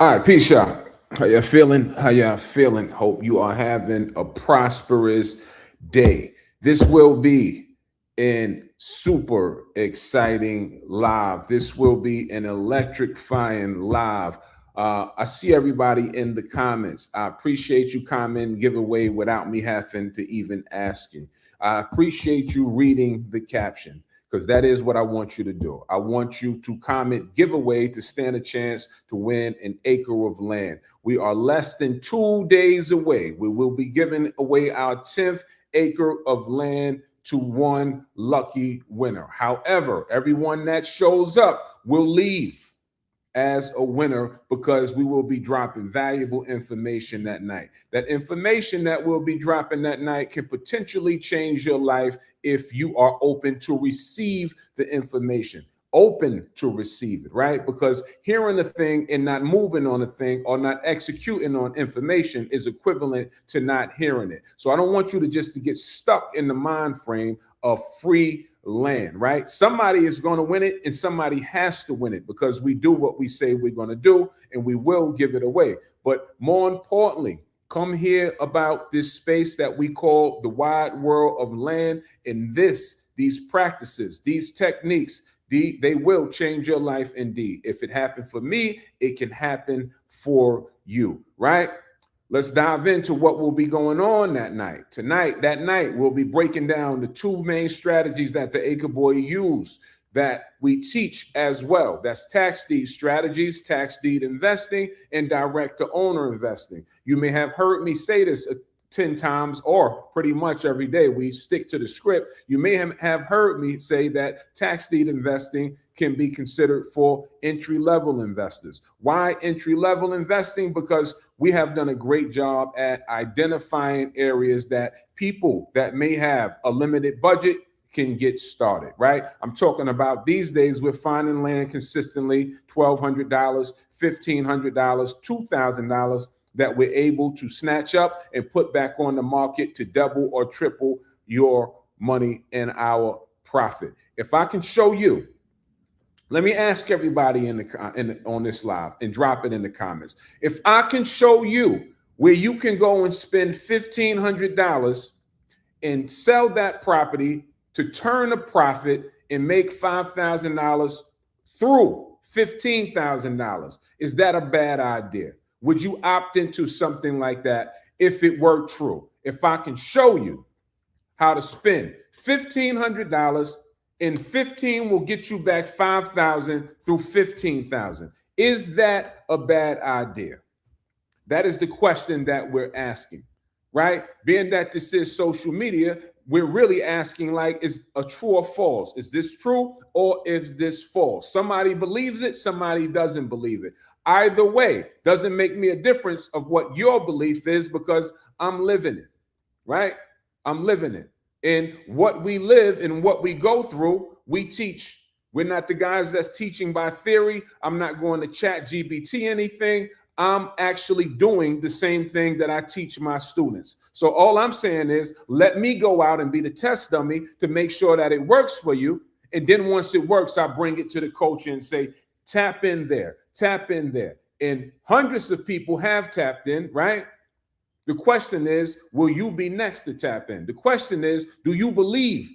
All right, peace, y'all. How y'all feeling? How y'all feeling? Hope you are having a prosperous day. This will be an super exciting live. This will be an electrifying live. I see everybody in the comments. I appreciate you commenting giveaway without me having to even ask you. I appreciate you reading the caption because that is what I want you to do. I want you to comment giveaway to stand a chance to win an acre of land. We are less than 2 days away. We will be giving away our 10th acre of land to one lucky winner. However, everyone that shows up will leave as a winner because we will be dropping valuable information that night. That information that we'll be dropping that night can potentially change your life if you are open to receive the information. Open to receive it, right? Because hearing a thing and not moving on a thing or not executing on information is equivalent to not hearing it. So I don't want you to just to get stuck in the mind frame of free land, right? Somebody is going to win it and somebody has to win it because we do what we say we're going to do and we will give it away. But more importantly, come hear about this space that we call the wide world of land. And these practices, these techniques, they will change your life indeed. If it happened for me, it can happen for you, right? Let's dive into what will be going on that night. That night, we'll be breaking down the two main strategies that the Acre Boy use that we teach as well. That's tax deed strategies, tax deed investing, and direct to owner investing. You may have heard me say this 10 times or pretty much every day. We stick to the script. You may have heard me say that tax deed investing can be considered for entry-level investors. Why entry-level investing? Because we have done a great job at identifying areas that people that may have a limited budget can get started, right? I'm talking about these days we're finding land consistently $1,200, $1,500, $2,000 that we're able to snatch up and put back on the market to double or triple your money and our profit. If I can show you, let me ask everybody on this live and drop it in the comments. If I can show you where you can go and spend $1,500 and sell that property to turn a profit and make $5,000 through $15,000, is that a bad idea? Would you opt into something like that if it were true? If I can show you how to spend $1,500 and 15 will get you back 5,000 through 15,000. Is that a bad idea? That is the question that we're asking, right? Being that this is social media, we're really asking like, is a true or false? Is this true or is this false? Somebody believes it, somebody doesn't believe it. Either way, doesn't make me a difference of what your belief is because I'm living it, right? I'm living it. And what we live and what we go through, we teach. We're not the guys that's teaching by theory. I'm not going to chat GBT anything. I'm actually doing the same thing that I teach my students. So all I'm saying is let me go out and be the test dummy to make sure that it works for you. And then once it works, I bring it to the coach and say, tap in there, tap in there. And hundreds of people have tapped in, right? The question is, will you be next to tap in? The question is, do you believe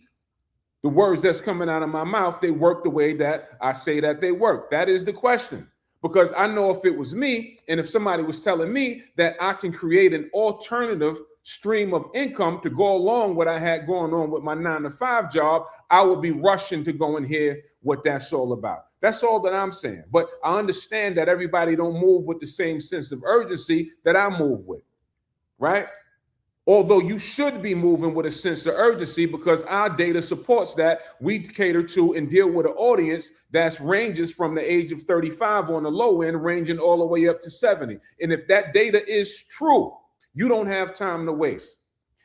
the words that's coming out of my mouth, they work the way that I say that they work? That is the question. Because I know if it was me and if somebody was telling me that I can create an alternative stream of income to go along what I had going on with my 9-to-5 job, I would be rushing to go and hear what that's all about. That's all that I'm saying. But I understand that everybody don't move with the same sense of urgency that I move with, right? Although you should be moving with a sense of urgency because our data supports that. We cater to and deal with an audience that ranges from the age of 35 on the low end, ranging all the way up to 70. And if that data is true, you don't have time to waste.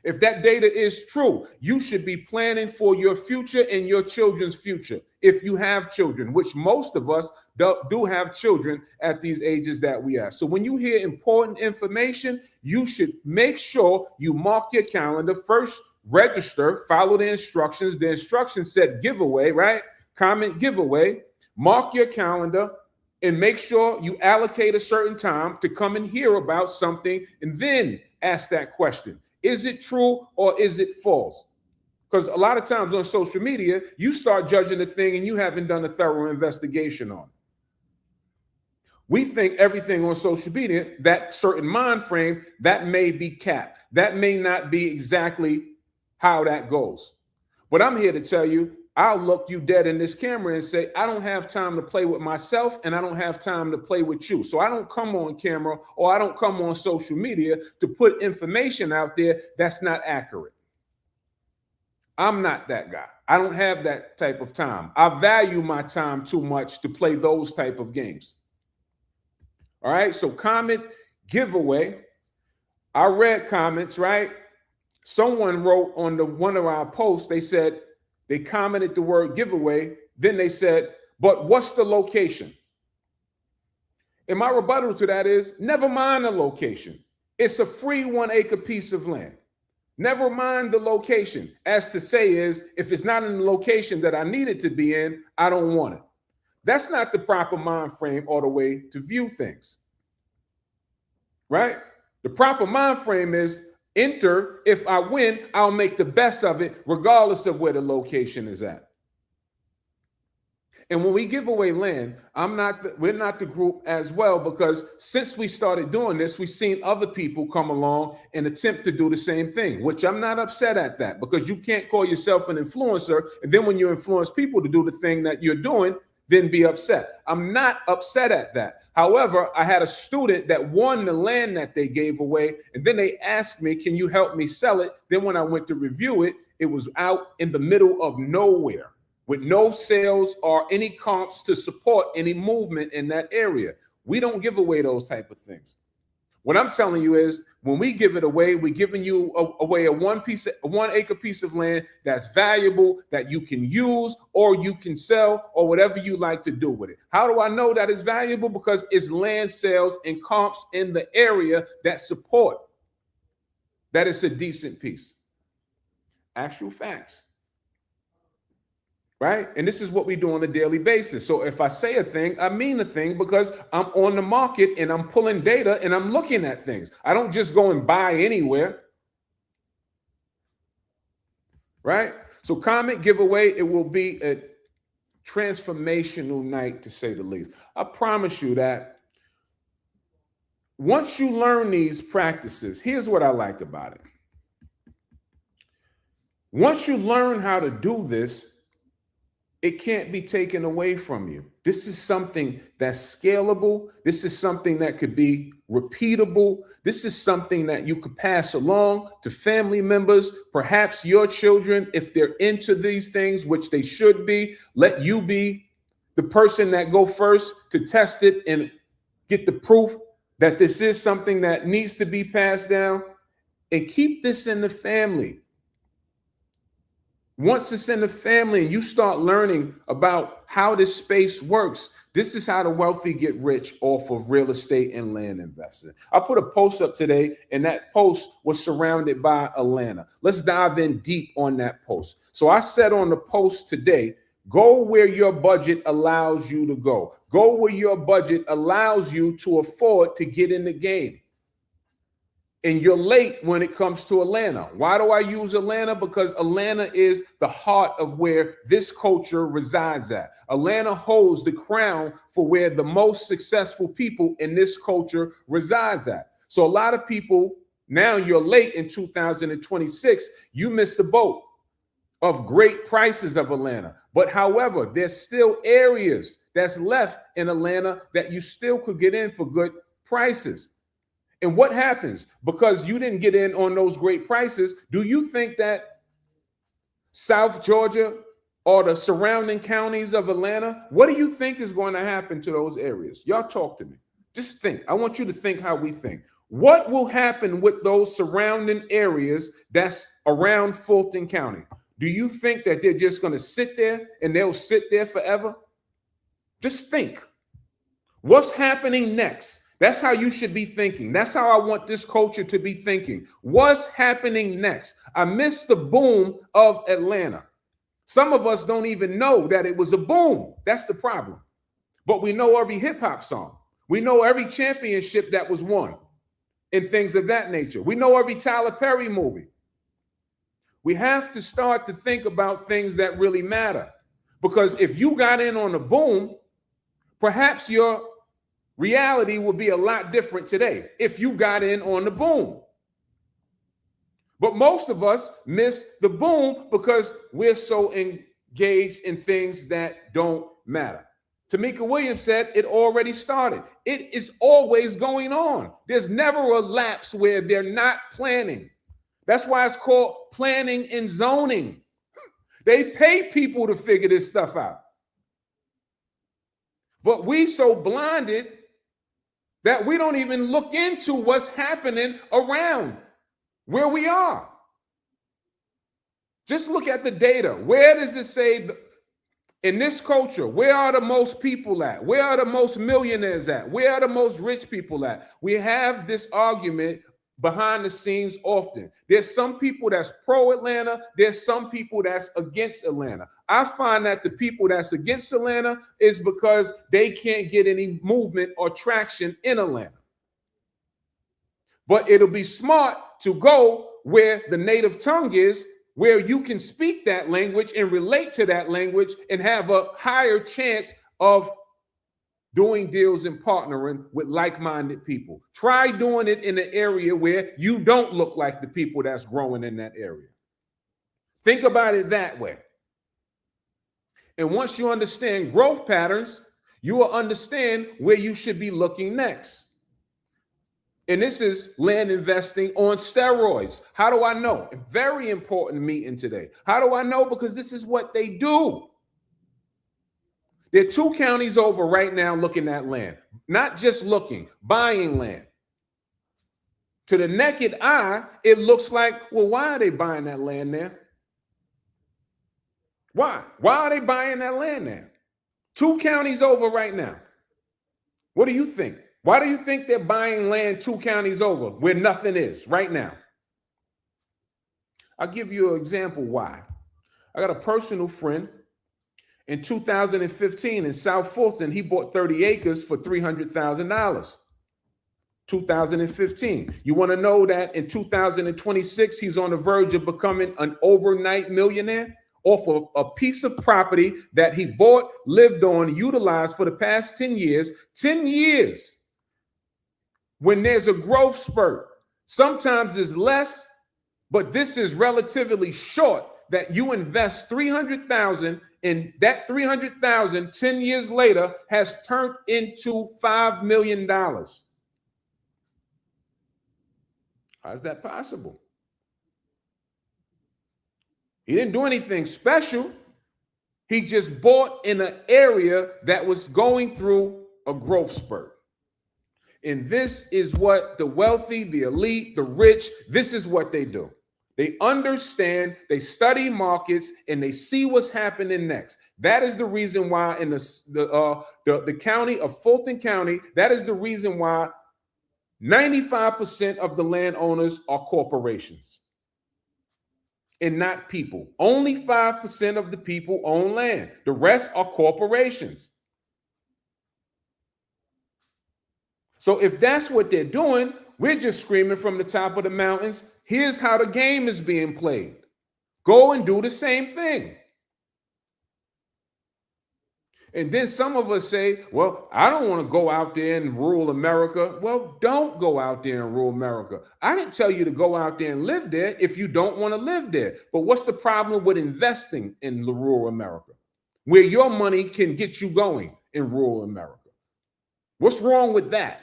If that data is true, you should be planning for your future and your children's future. If you have children, which most of us do have children at these ages that we are. So when you hear important information, you should make sure you mark your calendar. First, register, follow the instructions. The instructions said giveaway, right? Comment giveaway. Mark your calendar and make sure you allocate a certain time to come and hear about something and then ask that question. Is it true or is it false? Because a lot of times on social media, you start judging a thing and you haven't done a thorough investigation on it. We think everything on social media, that certain mind frame, that may be capped. That may not be exactly how that goes. But I'm here to tell you, I'll look you dead in this camera and say, I don't have time to play with myself and I don't have time to play with you. So I don't come on camera or I don't come on social media to put information out there that's not accurate. I'm not that guy. I don't have that type of time. I value my time too much to play those type of games. All right, so comment giveaway. I read comments, right? Someone wrote on one of our posts, they said, they commented the word giveaway. Then they said, but what's the location? And my rebuttal to that is, never mind the location. It's a free 1 acre piece of land. Never mind the location. As to say is, if it's not in the location that I need it to be in, I don't want it. That's not the proper mind frame or the way to view things. Right? The proper mind frame is, enter. If I win, I'll make the best of it, regardless of where the location is at. And when we give away land, we're not the group as well, because since we started doing this, we've seen other people come along and attempt to do the same thing, which I'm not upset at that, because you can't call yourself an influencer. And then when you influence people to do the thing that you're doing, then be upset. I'm not upset at that. However, I had a student that won the land that they gave away, and then they asked me, can you help me sell it? Then when I went to review it, it was out in the middle of nowhere with no sales or any comps to support any movement in that area. We don't give away those type of things. What I'm telling you is, when we give it away, we're giving you away a 1 acre piece of land that's valuable, that you can use or you can sell or whatever you like to do with it. How do I know that it's valuable? Because it's land sales and comps in the area that support that it's a decent piece. Actual facts. Right? And this is what we do on a daily basis. So if I say a thing, I mean a thing, because I'm on the market and I'm pulling data and I'm looking at things. I don't just go and buy anywhere. Right? So comment giveaway. It will be a transformational night, to say the least. I promise you that once you learn these practices, here's what I like about it. Once you learn how to do this, it can't be taken away from you. This is something that's scalable. This is something that could be repeatable. This is something that you could pass along to family members, perhaps your children, if they're into these things, which they should be. Let you be the person that go first to test it and get the proof that this is something that needs to be passed down, and keep this in the family. Once it's in the family and you start learning about how this space works, this is how the wealthy get rich off of real estate and land investing. I put a post up today, and that post was surrounded by Atlanta. Let's dive in deep on that post. So I said on the post today, go where your budget allows you to go. Go where your budget allows you to afford to get in the game. And you're late when it comes to Atlanta. Why do I use Atlanta? Because Atlanta is the heart of where this culture resides at. Atlanta holds the crown for where the most successful people in this culture resides at. So a lot of people, now you're late in 2026, you missed the boat of great prices of Atlanta. But however, there's still areas that's left in Atlanta that you still could get in for good prices. And what happens? Because you didn't get in on those great prices, do you think that South Georgia or the surrounding counties of Atlanta, what do you think is going to happen to those areas? Y'all talk to me. Just think. I want you to think how we think. What will happen with those surrounding areas that's around Fulton County? Do you think that they're just going to sit there and they'll sit there forever? Just think. What's happening next? That's how you should be thinking. That's how I want this culture to be thinking. What's happening next? I missed the boom of Atlanta. Some of us don't even know that it was a boom. That's the problem. But we know every hip hop song. We know every championship that was won and things of that nature. We know every Tyler Perry movie. We have to start to think about things that really matter. Because if you got in on the boom, perhaps your reality would be a lot different today if you got in on the boom. But most of us miss the boom because we're so engaged in things that don't matter. Tamika Williams said it already started. It is always going on. There's never a lapse where they're not planning. That's why it's called planning and zoning. They pay people to figure this stuff out. But we so blinded that we don't even look into what's happening around where we are. Just look at the data. Where does it say in this culture, where are the most people at? Where are the most millionaires at? Where are the most rich people at? We have this argument behind the scenes often. There's some people that's pro-Atlanta. There's some people that's against Atlanta. I find that the people that's against Atlanta is because they can't get any movement or traction in Atlanta. But it'll be smart to go where the native tongue is, where you can speak that language and relate to that language and have a higher chance of doing deals and partnering with like-minded people. Try doing it in an area where you don't look like the people that's growing in that area. Think about it that way. And once you understand growth patterns, you will understand where you should be looking next. And this is land investing on steroids. How do I know? A very important meeting today. How do I know? Because this is what they do. There are 2 counties over right now looking at land. Not just looking, buying land. To the naked eye, it looks like, well, why are they buying that land there? Why? Why are they buying that land there? 2 counties over right now. What do you think? Why do you think they're buying land 2 counties over where nothing is right now? I'll give you an example why. I got a personal friend. In 2015 in South Fulton, he bought 30 acres for $300,000. 2015. You want to know that in 2026, he's on the verge of becoming an overnight millionaire off of a piece of property that he bought, lived on, utilized for the past 10 years. 10 years. When there's a growth spurt, sometimes it's less, but this is relatively short that you invest $300,000 and that $300,000 10 years later has turned into $5 million. How's that possible? He didn't do anything special. He just bought in an area that was going through a growth spurt. And this is what the wealthy, the elite, the rich, this is what they do. They understand, they study markets, and they see what's happening next. That is the reason why in the county of Fulton County, that is the reason why 95% of the landowners are corporations and not people. Only 5% of the people own land. The rest are corporations. So if that's what they're doing, we're just screaming from the top of the mountains, here's how the game is being played. Go and do the same thing. And then some of us say, well, I don't want to go out there in rural America. Well, don't go out there in rural America. I didn't tell you to go out there and live there if you don't want to live there. But what's the problem with investing in the rural America, where your money can get you going in rural America? What's wrong with that?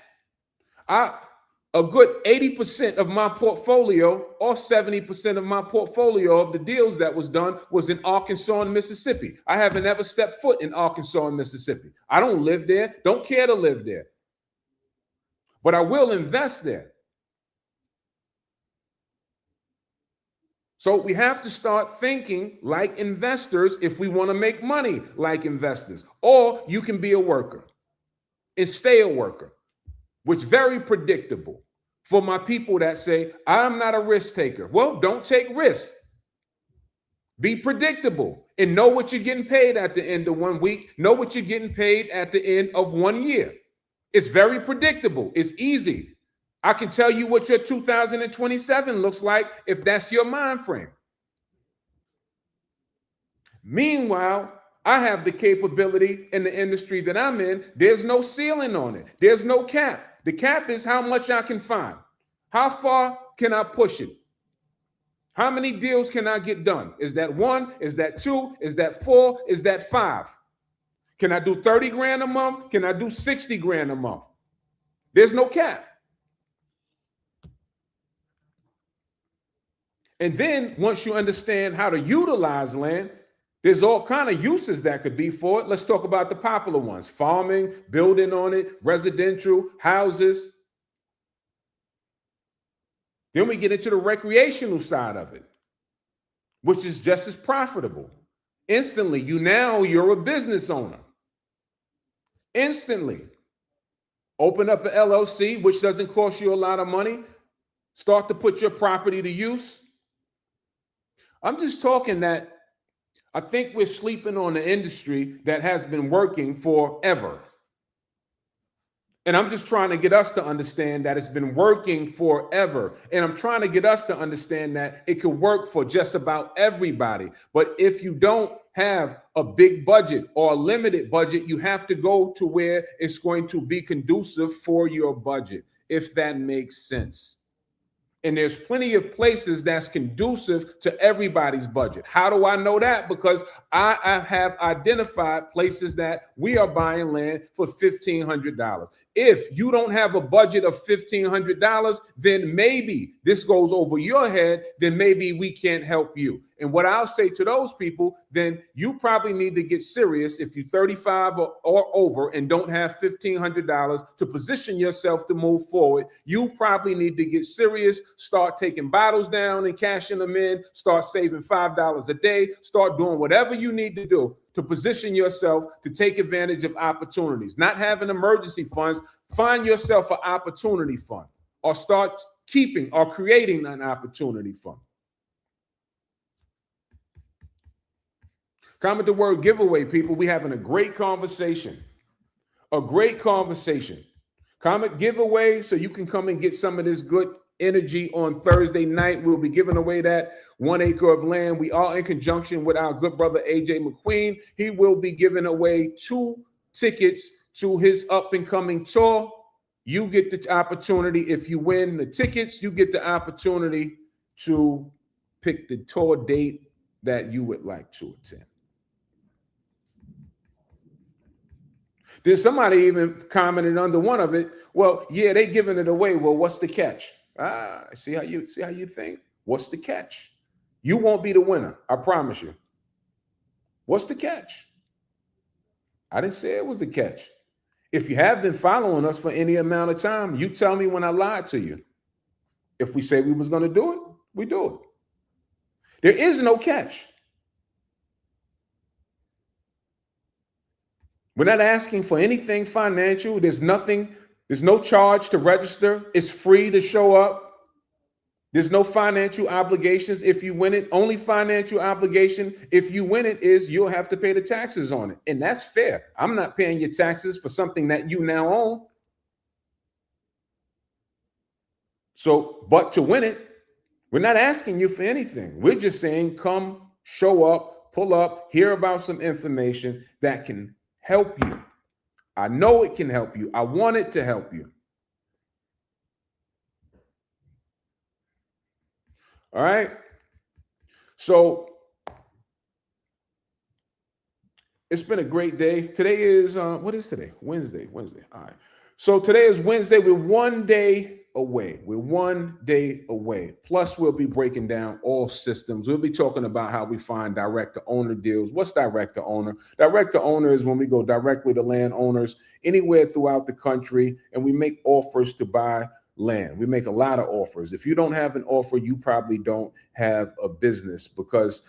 A good 80% of my portfolio or 70% of my portfolio of the deals that was done was in Arkansas and Mississippi. I haven't ever stepped foot in Arkansas and Mississippi. I don't live there, don't care to live there, but I will invest there. So we have to start thinking like investors if we want to make money like investors. Or you can be a worker and stay a worker, which is very predictable for my people that say, I'm not a risk taker. Well, don't take risks. Be predictable and know what you're getting paid at the end of 1 week. Know what you're getting paid at the end of 1 year. It's very predictable. It's easy. I can tell you what your 2027 looks like if that's your mind frame. Meanwhile, I have the capability in the industry that I'm in. There's no ceiling on it. There's no cap. The cap is how much I can find. How far can I push it? How many deals can I get done? Is that 1? Is that 2? Is that 4? Is that 5? Can I do 30 grand a month? Can I do 60 grand a month? There's no cap. And then once you understand how to utilize land, there's all kind of uses that could be for it. Let's talk about the popular ones: farming, building on it, residential, houses. Then we get into the recreational side of it, which is just as profitable. Instantly, you're a business owner. Instantly. Open up an LLC, which doesn't cost you a lot of money. Start to put your property to use. I'm just talking that I think we're sleeping on an industry that has been working forever. And I'm just trying to get us to understand that it's been working forever. And I'm trying to get us to understand that it could work for just about everybody. But if you don't have a big budget or a limited budget, you have to go to where it's going to be conducive for your budget, if that makes sense. And there's plenty of places that's conducive to everybody's budget. How do I know that? Because I have identified places that we are buying land for $1,500. If you don't have a budget of $1,500, then maybe this goes over your head, then maybe we can't help you. And what I'll say to those people, then you probably need to get serious if you're 35 or over and don't have $1,500 to position yourself to move forward. You probably need to get serious, start taking bottles down and cashing them in, start saving $5 a day, start doing whatever you need to do to position yourself to take advantage of opportunities. Not having emergency funds, find yourself an opportunity fund or start keeping or creating an opportunity fund. Comment the word giveaway, people. We're having a great conversation. A great conversation. Comment giveaway so you can come and get some of this good energy on Thursday night. We'll be giving away that 1 acre of land. We are in conjunction with our good brother, AJ McQueen. He will be giving away 2 tickets to his up and coming tour. You get the opportunity. If you win the tickets, you get the opportunity to pick the tour date that you would like to attend. Then somebody even commented under one of it, well, yeah, they giving it away. Well, what's the catch? See how you think? What's the catch? You won't be the winner, I promise you. What's the catch? I didn't say it was the catch. If you have been following us for any amount of time, you tell me when I lied to you. If we say we was going to do it, we do it. There is no catch. We're not asking for anything financial. There's no charge to register. It's free to show up. There's no financial obligations if you win it. Only financial obligation if you win it is you'll have to pay the taxes on it. And that's fair. I'm not paying your taxes for something that you now own. So, but to win it, we're not asking you for anything. We're just saying, come, show up, pull up, hear about some information that can help you. I know it can help you. I want it to help you. All right. So it's been a great day. Today is what is today? Wednesday. All right. So today is Wednesday. We're one day away. We're 1 day away. Plus, we'll be breaking down all systems. We'll be talking about how we find direct to owner deals. What's direct to owner? Direct to owner is when we go directly to landowners anywhere throughout the country and we make offers to buy land. We make a lot of offers. If you don't have an offer, you probably don't have a business, because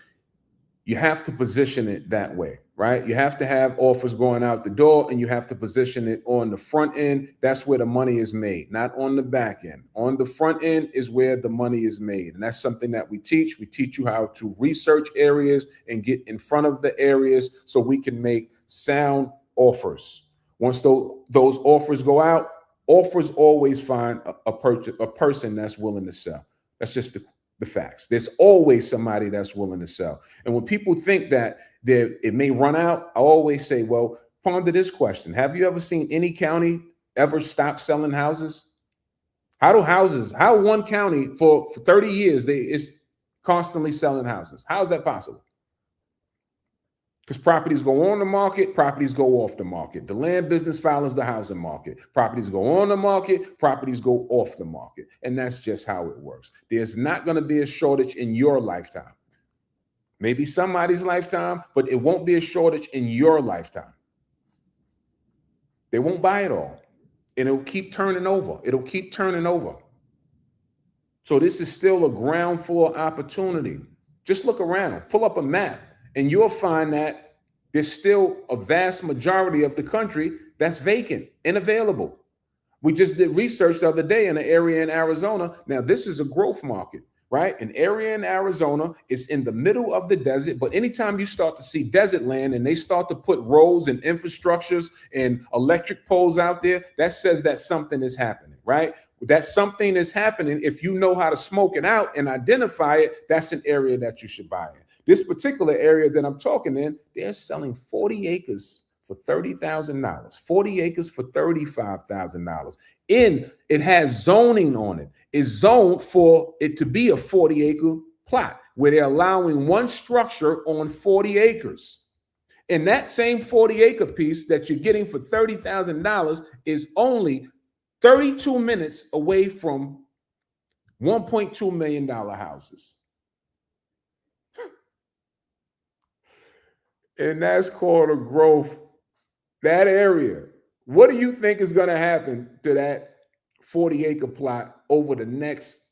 you have to position it that way, right? You have to have offers going out the door and you have to position it on the front end. That's where the money is made, not on the back end. On the front end is where the money is made. And that's something that we teach. We teach you how to research areas and get in front of the areas so we can make sound offers. Once those offers go out, offers always find a person that's willing to sell. That's just the facts. There's always somebody that's willing to sell. And when people think that it may run out, I always say, well, ponder this question. Have you ever seen any county ever stop selling houses? How one county for 30 years, is constantly selling houses? How is that possible? Because properties go on the market, properties go off the market. The land business follows the housing market. Properties go on the market, properties go off the market. And that's just how it works. There's not going to be a shortage in your lifetime. Maybe somebody's lifetime, but it won't be a shortage in your lifetime. They won't buy it all. And it'll keep turning over. It'll keep turning over. So this is still a ground floor opportunity. Just look around, pull up a map, and you'll find that there's still a vast majority of the country that's vacant and available. We just did research the other day in an area in Arizona. Now, this is a growth market, right? An area in Arizona is in the middle of the desert, but anytime you start to see desert land and they start to put roads and infrastructures and electric poles out there, that says that something is happening, right? That something is happening. If you know how to smoke it out and identify it, that's an area that you should buy in. This particular area that I'm talking in, they're selling 40 acres for $30,000, 40 acres for $35,000. It has zoning on it. It's zoned for it to be a 40-acre plot where they're allowing one structure on 40 acres. And that same 40-acre piece that you're getting for $30,000 is only 32 minutes away from $1.2 million houses. And that's called a growth. That area. What do you think is going to happen to that 40-acre plot over the next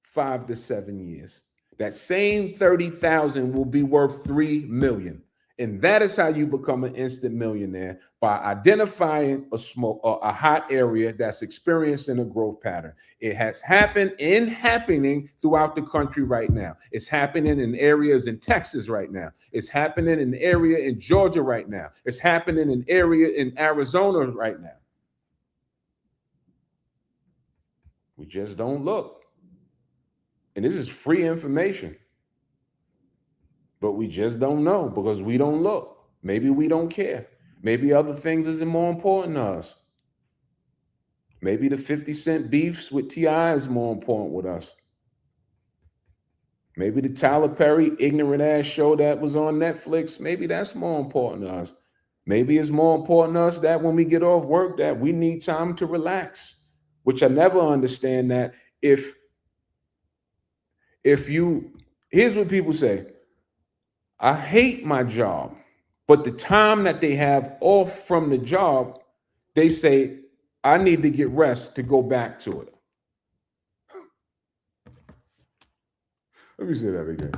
5 to 7 years? That same 30,000 will be worth 3 million. And that is how you become an instant millionaire, by identifying a hot area that's experiencing a growth pattern. It has happened and happening throughout the country right now. It's happening in areas in Texas right now. It's happening in an area in Georgia right now. It's happening in an area in Arizona right now. We just don't look. And this is free information. But we just don't know because we don't look. Maybe we don't care. Maybe other things isn't more important to us. Maybe the 50-cent beefs with T.I. is more important with us. Maybe the Tyler Perry ignorant ass show that was on Netflix, maybe that's more important to us. Maybe it's more important to us that when we get off work that we need time to relax, which I never understand that if here's what people say. I hate my job, but the time that they have off from the job, they say, I need to get rest to go back to it. Let me say that again.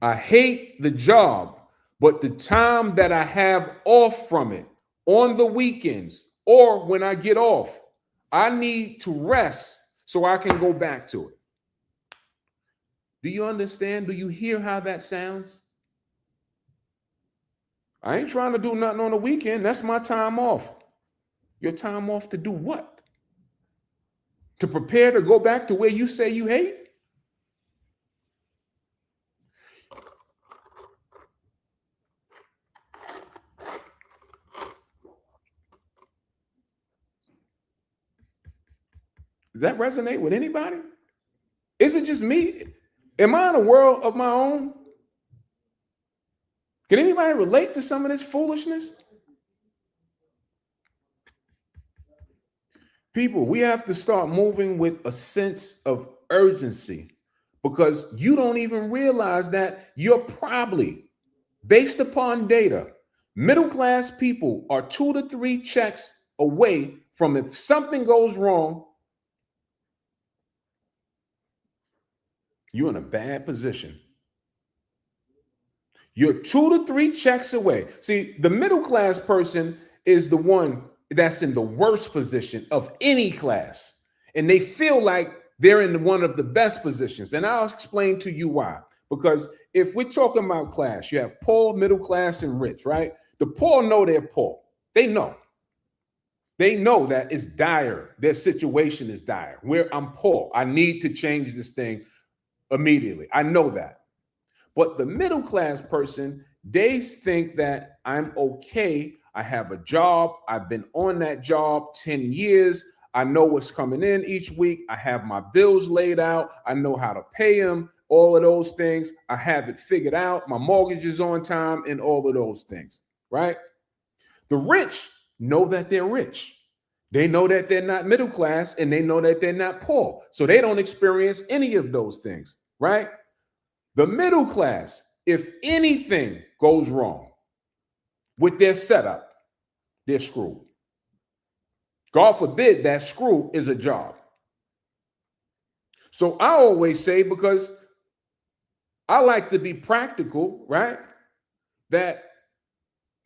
I hate the job, but the time that I have off from it on the weekends or when I get off, I need to rest so I can go back to it. Do you understand? Do you hear how that sounds? I ain't trying to do nothing on the weekend. That's my time off. Your time off to do what? To prepare to go back to where you say you hate? Does that resonate with anybody? Is it just me? Am I in a world of my own? Can anybody relate to some of this foolishness? People, we have to start moving with a sense of urgency because you don't even realize that you're probably, based upon data, middle class people are 2 to 3 checks away from, if something goes wrong, you're in a bad position. You're 2 to 3 checks away. See, the middle class person is the one that's in the worst position of any class. And they feel like they're in one of the best positions. And I'll explain to you why. Because if we're talking about class, you have poor, middle class, and rich, right? The poor know they're poor. They know. They know that it's dire. Their situation is dire. Where I'm poor, I need to change this thing immediately. I know that. But the middle class person, they think that I'm okay. I have a job. I've been on that job 10 years. I know what's coming in each week. I have my bills laid out. I know how to pay them, all of those things. I have it figured out. My mortgage is on time and all of those things, right? The rich know that they're rich. They know that they're not middle class and they know that they're not poor. So they don't experience any of those things, right? The middle class, if anything goes wrong with their setup, they're screwed. God forbid that screw is a job. So I always say, because I like to be practical, right? That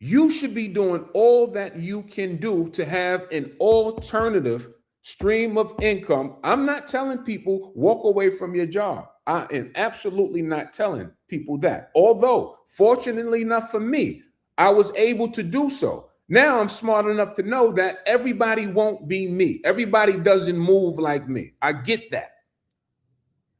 you should be doing all that you can do to have an alternative stream of income. I'm not telling people walk away from your job. I am absolutely not telling people that. Although, fortunately enough for me, I was able to do so. Now I'm smart enough to know that everybody won't be me. Everybody doesn't move like me. I get that.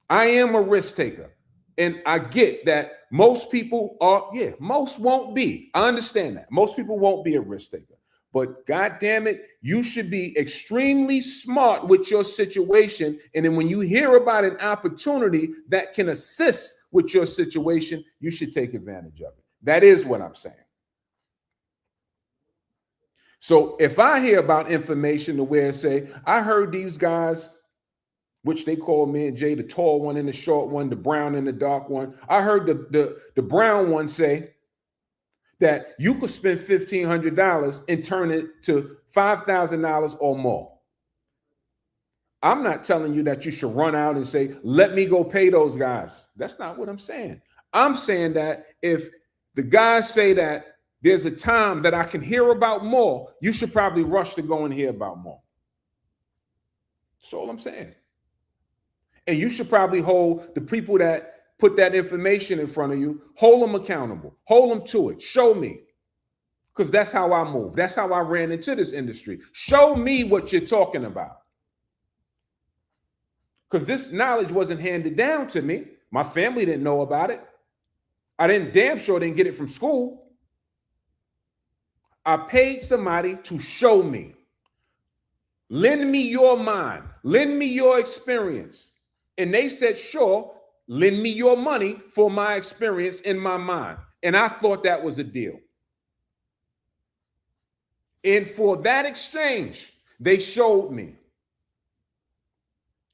I am a risk taker. And I get that most people are, most won't be. I understand that. Most people won't be a risk taker. But God damn it, you should be extremely smart with your situation. And then when you hear about an opportunity that can assist with your situation, you should take advantage of it. That is what I'm saying. So if I hear about information to where say, I heard these guys, which they call me and Jay, the tall one and the short one, the brown and the dark one. I heard the brown one say that you could spend $1,500 and turn it to $5,000 or more. I'm not telling you that you should run out and say, let me go pay those guys. That's not what I'm saying. I'm saying that if the guys say that there's a time that I can hear about more, you should probably rush to go and hear about more. That's all I'm saying. And you should probably hold the people that put that information in front of you, hold them accountable, hold them to it, show me. Because that's how I move. That's how I ran into this industry. Show me what you're talking about. Because this knowledge wasn't handed down to me. My family didn't know about it. I damn sure didn't get it from school. I paid somebody to show me. Lend me your mind. Lend me your experience. And they said, sure, lend me your money for my experience in my mind. And I thought that was a deal. And for that exchange, they showed me.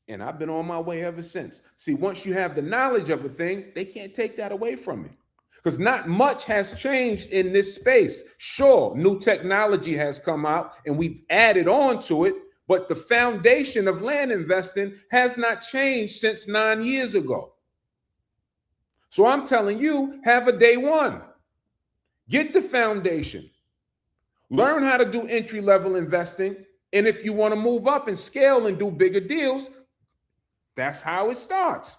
And I've been on my way ever since. See, once you have the knowledge of a thing, they can't take that away from me. Because not much has changed in this space. Sure, new technology has come out and we've added on to it. But the foundation of land investing has not changed since 9 years ago. So I'm telling you, have a day one. Get the foundation. Learn how to do entry-level investing. And if you want to move up and scale and do bigger deals, that's how it starts.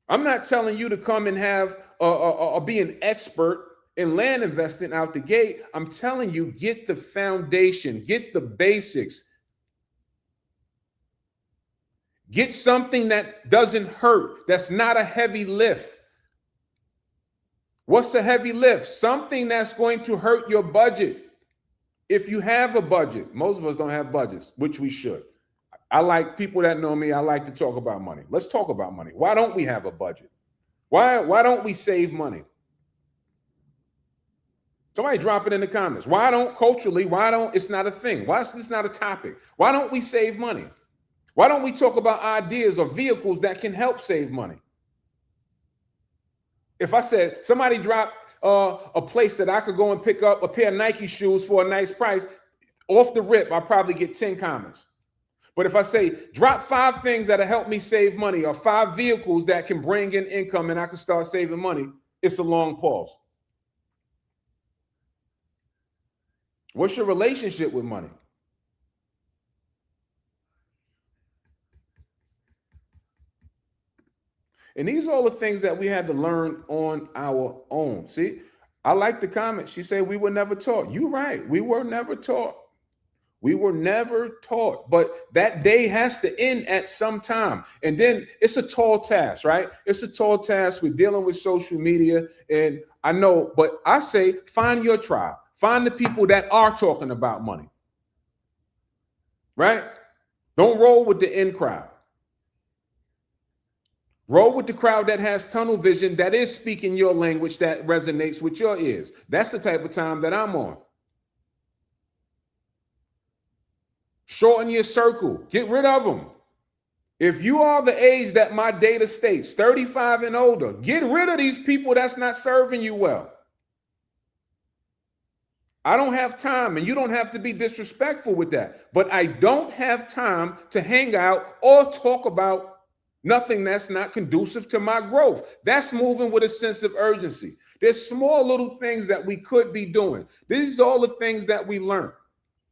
I'm not telling you to come and have or be an expert in land investing out the gate. I'm telling you, get the foundation, get the basics. Get something that doesn't hurt, that's not a heavy lift. What's a heavy lift? Something that's going to hurt your budget. If you have a budget, most of us don't have budgets, which we should. I like people that know me, I like to talk about money. Let's talk about money. Why don't we have a budget? Why don't we save money? Somebody drop it in the comments. Why don't culturally, why don't, it's not a thing? Why is this not a topic? Why don't we save money? Why don't we talk about ideas or vehicles that can help save money? If I said somebody dropped a place that I could go and pick up a pair of Nike shoes for a nice price, off the rip, I'll probably get 10 comments. But if I say drop 5 things that'll help me save money or 5 vehicles that can bring in income and I can start saving money, it's a long pause. What's your relationship with money? And these are all the things that we had to learn on our own. See, I like the comment. She said we were never taught. You're right. We were never taught. We were never taught. But that day has to end at some time. And then it's a tall task, right? It's a tall task. We're dealing with social media. And I know, but I say find your tribe. Find the people that are talking about money. Right? Don't roll with the in crowd. Roll with the crowd that has tunnel vision, that is speaking your language, that resonates with your ears. That's the type of time that I'm on. Shorten your circle. Get rid of them. If you are the age that my data states, 35 and older, get rid of these people that's not serving you well. I don't have time, and you don't have to be disrespectful with that. But I don't have time to hang out or talk about nothing that's not conducive to my growth. That's moving with a sense of urgency. There's small little things that we could be doing. These are all the things that we learn.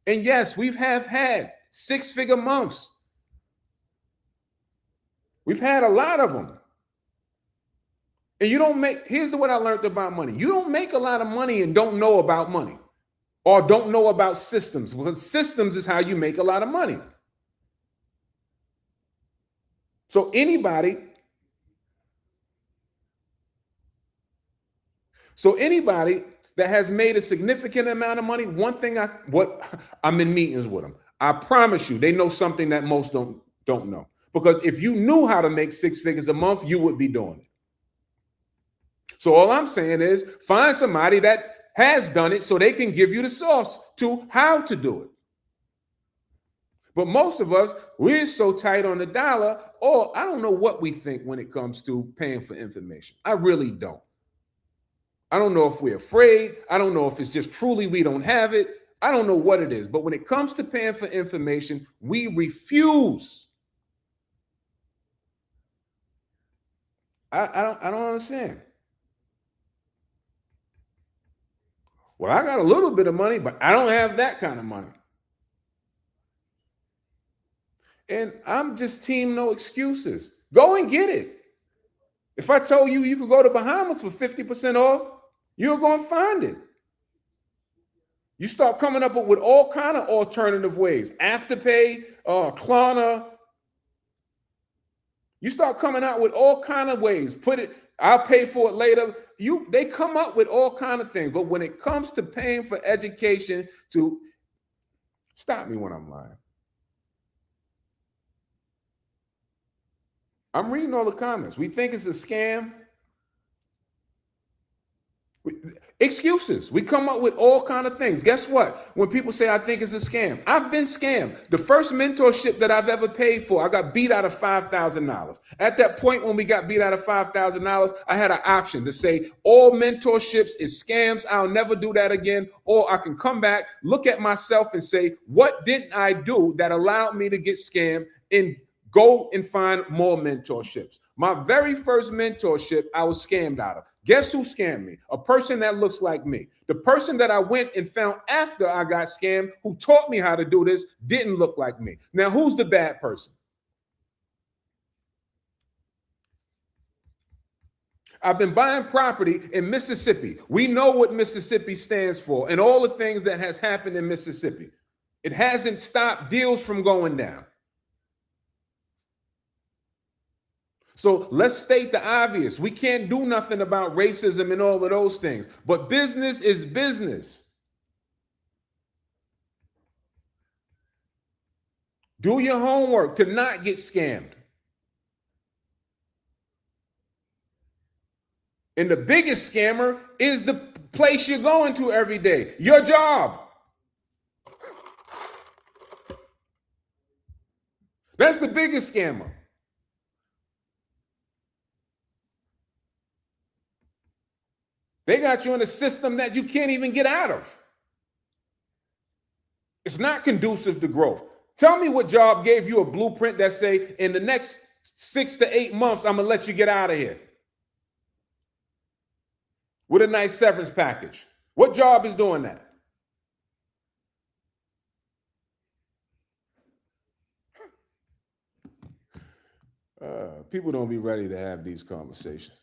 And yes, we have had 6-figure months. We've had a lot of them. And you don't make, here's what I learned about money. You don't make a lot of money and don't know about money or don't know about systems, because systems is how you make a lot of money. So anybody that has made a significant amount of money, one thing I'm in meetings with them. I promise you, they know something that most don't know. Because if you knew how to make 6 figures a month, you would be doing it. So all I'm saying is find somebody that has done it so they can give you the sauce to how to do it. But most of us, we're so tight on the dollar, or I don't know what we think when it comes to paying for information. I really don't. I don't know if we're afraid. I don't know if it's just truly we don't have it. I don't know what it is. But when it comes to paying for information, we refuse. I don't understand. Well, I got a little bit of money, but I don't have that kind of money. And I'm just team no excuses. Go and get it. If I told you you could go to Bahamas for 50% off, you're going to find it. You start coming up with all kind of alternative ways. Afterpay, Klarna. You start coming out with all kind of ways. I'll pay for it later. They come up with all kind of things. But when it comes to paying for education, stop me when I'm lying. I'm reading all the comments. We think it's a scam. Excuses. We come up with all kind of things. Guess what? When people say I think it's a scam, I've been scammed. The first mentorship that I've ever paid for, I got beat out of $5,000. At that point when we got beat out of $5,000, I had an option to say all mentorships is scams. I'll never do that again. Or I can come back, look at myself and say, what didn't I do that allowed me to get scammed, and go and find more mentorships. My very first mentorship, I was scammed out of. Guess who scammed me? A person that looks like me. The person that I went and found after I got scammed, who taught me how to do this, didn't look like me. Now, who's the bad person? I've been buying property in Mississippi. We know what Mississippi stands for and all the things that has happened in Mississippi. It hasn't stopped deals from going down. So let's state the obvious. We can't do nothing about racism and all of those things, but business is business. Do your homework to not get scammed. And the biggest scammer is the place you're going to every day, your job. That's the biggest scammer. They got you in a system that you can't even get out of. It's not conducive to growth. Tell me what job gave you a blueprint that say in the next 6 to 8 months, I'm gonna let you get out of here with a nice severance package. What job is doing that? People don't be ready to have these conversations.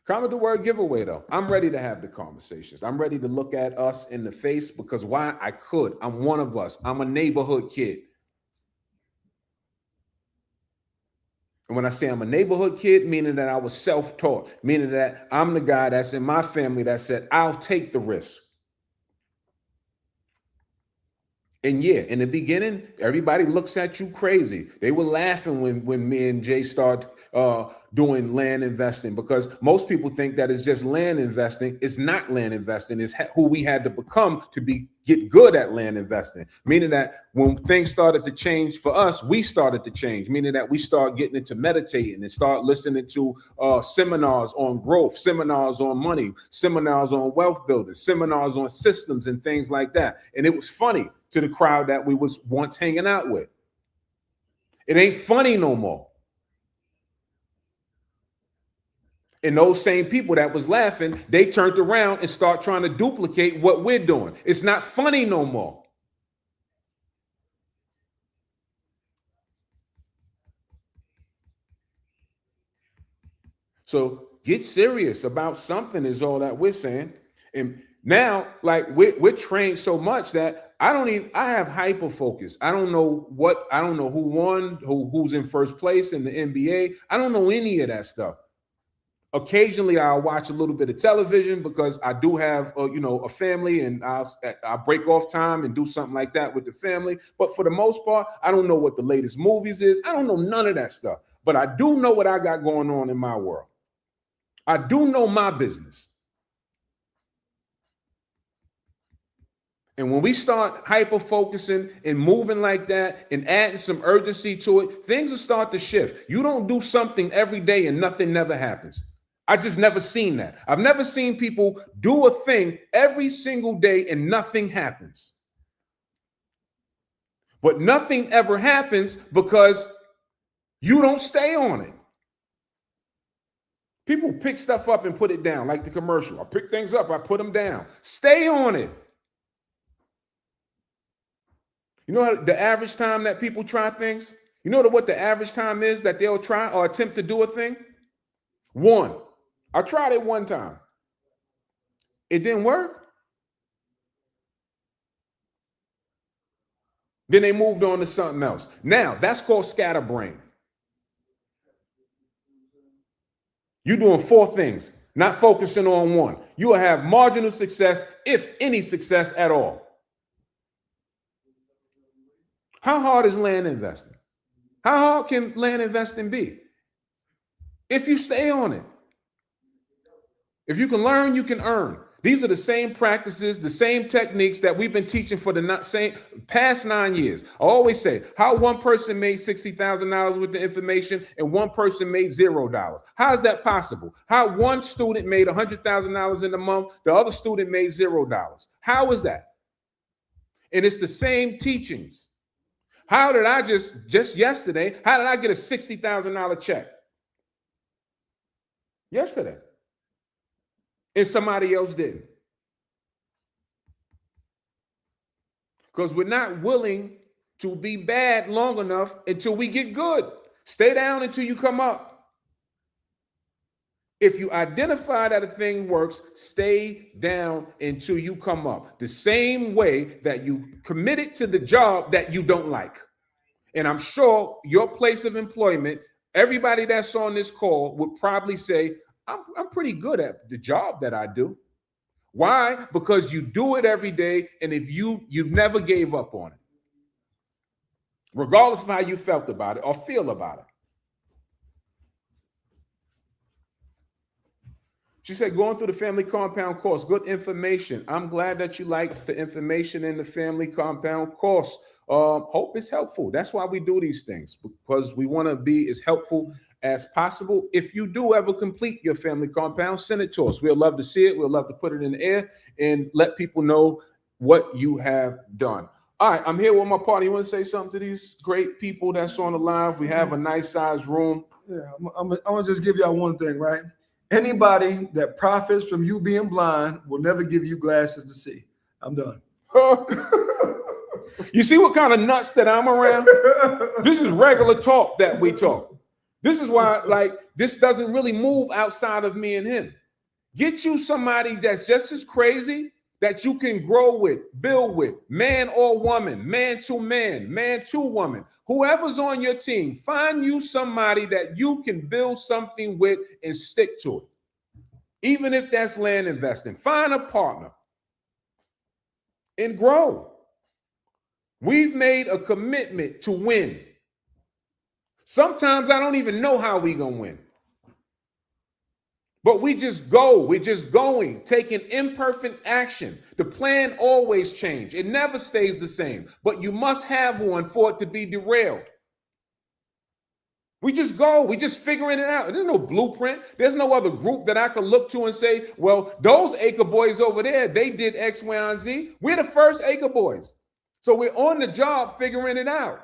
Comment the word giveaway though. I'm ready to have the conversations. I'm ready to look at us in the face because why? I could. I'm one of us. I'm a neighborhood kid. And when I say I'm a neighborhood kid, meaning that I was self-taught, meaning that I'm the guy that's in my family that said, I'll take the risk. And yeah, in the beginning, everybody looks at you crazy. They were laughing when me and Jay started doing land investing because most people think that it's just land investing. It's not land investing. It's who we had to become to get good at land investing. Meaning that when things started to change for us, we started to change. Meaning that we start getting into meditating and start listening to seminars on growth, seminars on money, seminars on wealth building, seminars on systems and things like that. And it was funny to the crowd that we was once hanging out with. It ain't funny no more. And those same people that was laughing, they turned around and start trying to duplicate what we're doing. It's not funny no more. So get serious about something is all that we're saying. And now, like we're trained so much that I have hyper focus. I don't know who won, who's in first place in the NBA. I don't know any of that stuff. Occasionally, I'll watch a little bit of television because I do have, a family, and I'll break off time and do something like that with the family. But for the most part, I don't know what the latest movies is. I don't know none of that stuff. But I do know what I got going on in my world. I do know my business. And when we start hyper focusing and moving like that and adding some urgency to it, things will start to shift. You don't do something every day and nothing never happens. I just never seen that. I've never seen people do a thing every single day and nothing happens. But nothing ever happens because you don't stay on it. People pick stuff up and put it down, like the commercial. I pick things up, I put them down. Stay on it. You know how the average time that people try things? You know what the average time is that they'll try or attempt to do a thing? 1. I tried it one time. It didn't work. Then they moved on to something else. Now, that's called scatterbrain. You're doing 4 things, not focusing on one. You will have marginal success, if any success at all. How hard is land investing? How hard can land investing be? If you stay on it. If you can learn, you can earn. These are the same practices, the same techniques that we've been teaching for the past 9 years. I always say how one person made $60,000 with the information and one person made $0. How is that possible? How one student made $100,000 in a month, the other student made $0. How is that? And it's the same teachings. How did I just yesterday, how did I get a $60,000 check? Yesterday. And somebody else didn't. Because we're not willing to be bad long enough until we get good. Stay down until you come up. If you identify that a thing works, stay down until you come up. The same way that you committed to the job that you don't like. And I'm sure your place of employment, everybody that's on this call would probably say, I'm pretty good at the job that I do. Why? Because you do it every day, and if you never gave up on it, regardless of how you felt about it or feel about it. She said, going through the family compound course, good information. I'm glad that you like the information in the family compound course. Hope it's helpful. That's why we do these things, because we want to be as helpful as possible. If you do ever complete your family compound, send it to us. We'll love to see it. We'll love to put it in the air and let people know what you have done. All right, I'm here with my partner. You want to say something to these great people that's on the live? We have a nice sized room. Yeah, I'm gonna just give y'all one thing, right? Anybody that profits from you being blind will never give you glasses to see. I'm done. You see what kind of nuts that I'm around? This is regular talk that we talk. This is why, like, this doesn't really move outside of me and him. Get you somebody that's just as crazy that you can grow with, build with, man or woman, man to woman, whoever's on your team. Find you somebody that you can build something with and stick to it. Even if that's land investing, find a partner and grow. We've made a commitment to win. Sometimes I don't even know how we're going to win. But we just go. We're just going, taking imperfect action. The plan always changes. It never stays the same. But you must have one for it to be derailed. We just go. We just figuring it out. There's no blueprint. There's no other group that I could look to and say, well, those Acre boys over there, they did X, Y, and Z. We're the first Acre boys. So we're on the job figuring it out.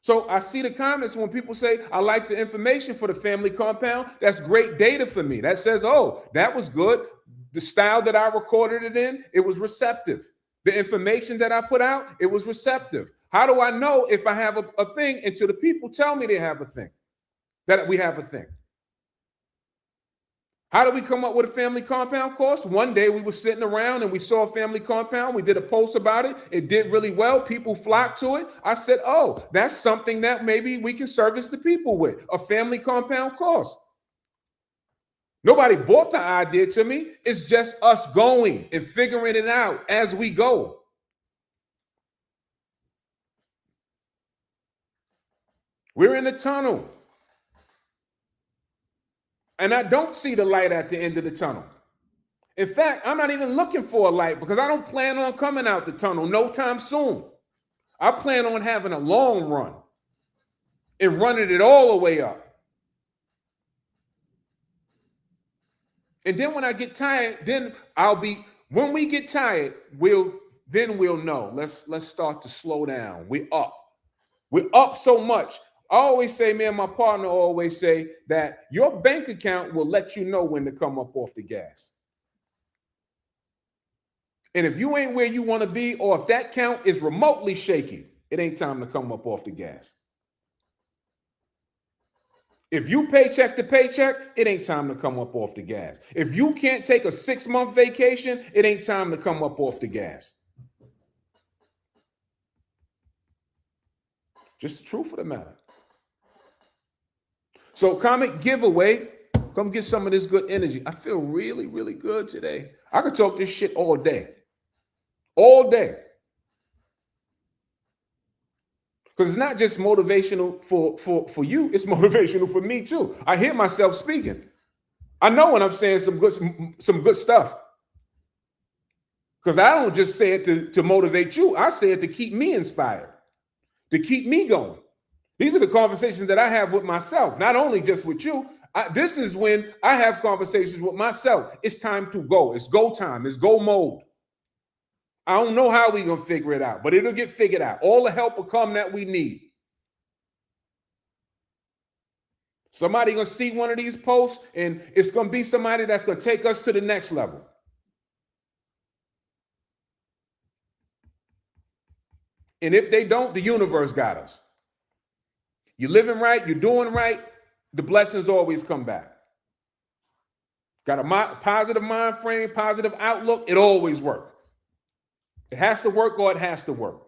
So I see the comments when people say, I like the information for the family compound. That's great data for me. That says, oh, that was good. The style that I recorded it in, it was receptive. The information that I put out, it was receptive. How do I know if I have a thing until the people tell me they have a thing, that we have a thing? How did we come up with a family compound course? One day we were sitting around and we saw a family compound. We did a post about it. It did really well. People flocked to it. I said, oh, that's something that maybe we can service the people with, a family compound course. Nobody bought the idea to me. It's just us going and figuring it out as we go. We're in the tunnel. And I don't see the light at the end of the tunnel. In fact, I'm not even looking for a light because I don't plan on coming out the tunnel no time soon. I plan on having a long run and running it all the way up. And then when I get tired, when we get tired, we'll know. Let's start to slow down. We're up so much. I always say, me and my partner always say that your bank account will let you know when to come up off the gas. And if you ain't where you want to be, or if that count is remotely shaky, it ain't time to come up off the gas. If you paycheck to paycheck, it ain't time to come up off the gas. If you can't take a 6-month vacation, it ain't time to come up off the gas. Just the truth of the matter. So comment giveaway. Come get some of this good energy. I feel really, really good today. I could talk this shit all day. All day. Because it's not just motivational for you. It's motivational for me too. I hear myself speaking. I know when I'm saying some good stuff. Because I don't just say it to motivate you. I say it to keep me inspired. To keep me going. These are the conversations that I have with myself, not only just with you. This is when I have conversations with myself. It's time to go. It's go time. It's go mode. I don't know how we're going to figure it out, but it'll get figured out. All the help will come that we need. Somebody going to see one of these posts, and it's going to be somebody that's going to take us to the next level. And if they don't, the universe got us. You're living right, you're doing right, the blessings always come back. Got a positive mind frame, positive outlook, it always works. It has to work or it has to work.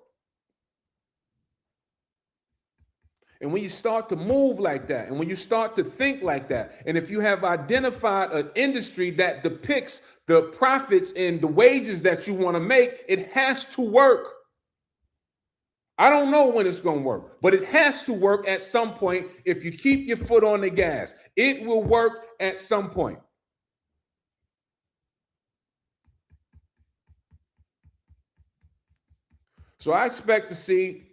And when you start to move like that, and when you start to think like that, and if you have identified an industry that depicts the profits and the wages that you want to make, it has to work. I don't know when it's going to work, but it has to work at some point. If you keep your foot on the gas, it will work at some point. So I expect to see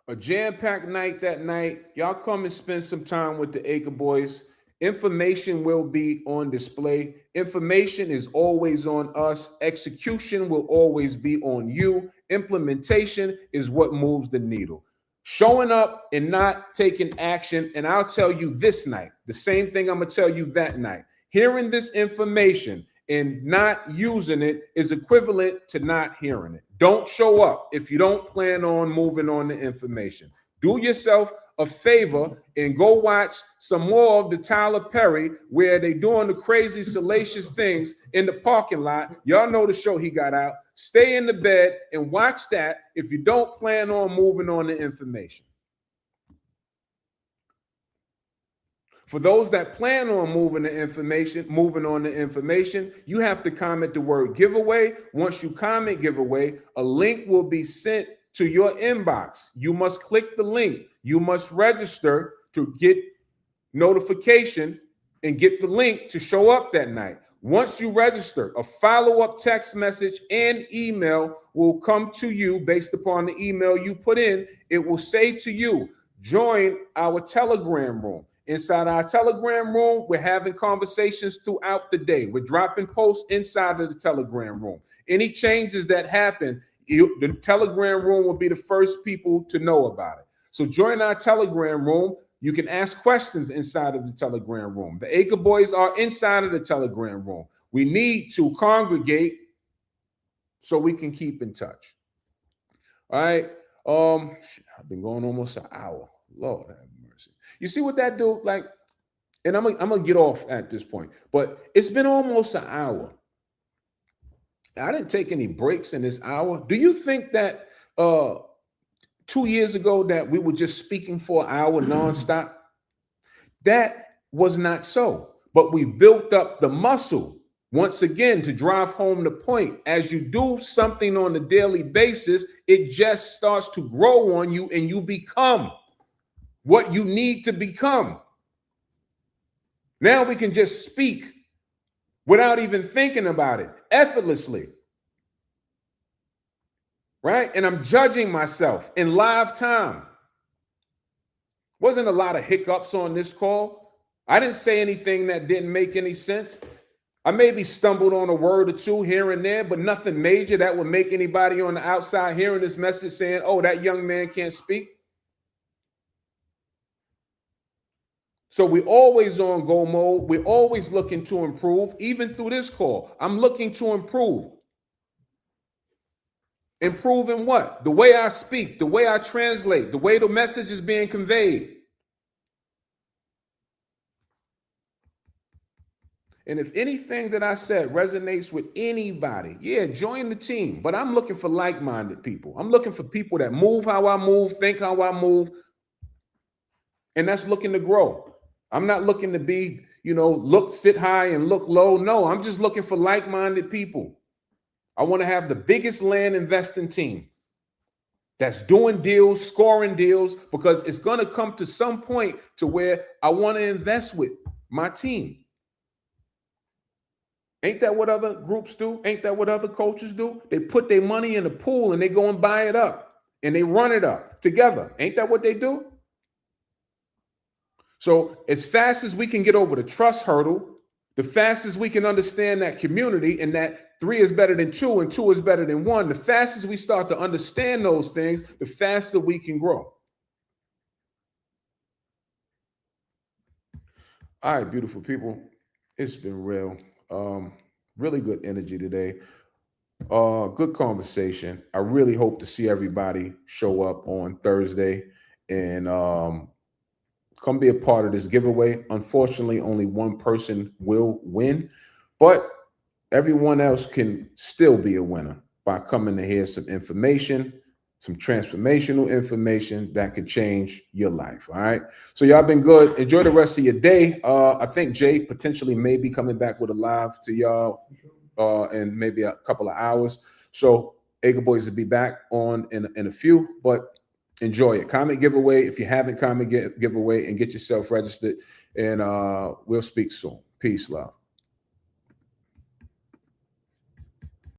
a jam-packed night that night. Y'all come and spend some time with the Acre Boys. Information will be on display. Information is always on us. Execution will always be on you. Implementation is what moves the needle. Showing up and not taking action. And I'll tell you this night, the same thing I'm going to tell you that night. Hearing this information and not using it is equivalent to not hearing it. Don't show up if you don't plan on moving on the information. Do yourself a favor and go watch some more of the Tyler Perry where they doing the crazy salacious things in the parking lot. Y'all know the show he got out. Stay in the bed and watch that if you don't plan on moving on the information. For those that plan on moving on the information, you have to comment the word giveaway. Once you comment giveaway, a link will be sent to your inbox. You must click the link. You must register to get notification and get the link to show up that night. Once you register, a follow-up text message and email will come to you based upon the email you put in. It will say to you, join our Telegram room. Inside our Telegram room, we're having conversations throughout the day. We're dropping posts inside of the Telegram room. Any changes that happen, the Telegram room will be the first people to know about it. So join our Telegram room. You can ask questions inside of the Telegram room. The Acre Boys are inside of the Telegram room. We need to congregate so we can keep in touch. All right. I've been going almost an hour. Lord have mercy. You see what that do? Like, and I'm gonna get off at this point, but it's been almost an hour. I didn't take any breaks in this hour. Do you think that 2 years ago that we were just speaking for an hour nonstop? That was not so. But we built up the muscle once again to drive home the point. As you do something on a daily basis, it just starts to grow on you and you become what you need to become. Now we can just speak without even thinking about it, effortlessly. Right? And I'm judging myself in live time. Wasn't a lot of hiccups on this call. I didn't say anything that didn't make any sense. I maybe stumbled on a word or two here and there, but nothing major that would make anybody on the outside hearing this message saying, oh, that young man can't speak. So we're always on go mode. We're always looking to improve, even through this call. I'm looking to improve. Improve in what? The way I speak, the way I translate, the way the message is being conveyed. And if anything that I said resonates with anybody, yeah, join the team. But I'm looking for like-minded people. I'm looking for people that move how I move, think how I move, and that's looking to grow. I'm not looking to be, sit high and look low. No, I'm just looking for like-minded people. I want to have the biggest land investing team that's doing deals, scoring deals, because it's going to come to some point to where I want to invest with my team. Ain't that what other groups do? Ain't that what other coaches do? They put their money in the pool and they go and buy it up and they run it up together. Ain't that what they do? So as fast as we can get over the trust hurdle, the fastest we can understand that community and that 3 is better than 2 and 2 is better than 1, the fastest we start to understand those things, the faster we can grow. All right, beautiful people. It's been real. Really good energy today. Good conversation. I really hope to see everybody show up on Thursday and come be a part of this giveaway. Unfortunately, only one person will win, but everyone else can still be a winner by coming to hear some information, some transformational information that could change your life. All right. So y'all been good. Enjoy the rest of your day. I think Jay potentially may be coming back with a live to y'all in maybe a couple of hours. So Acre Boys will be back on in a few, but enjoy it. Comment giveaway. If you haven't, comment giveaway and get yourself registered. And we'll speak soon. Peace, love.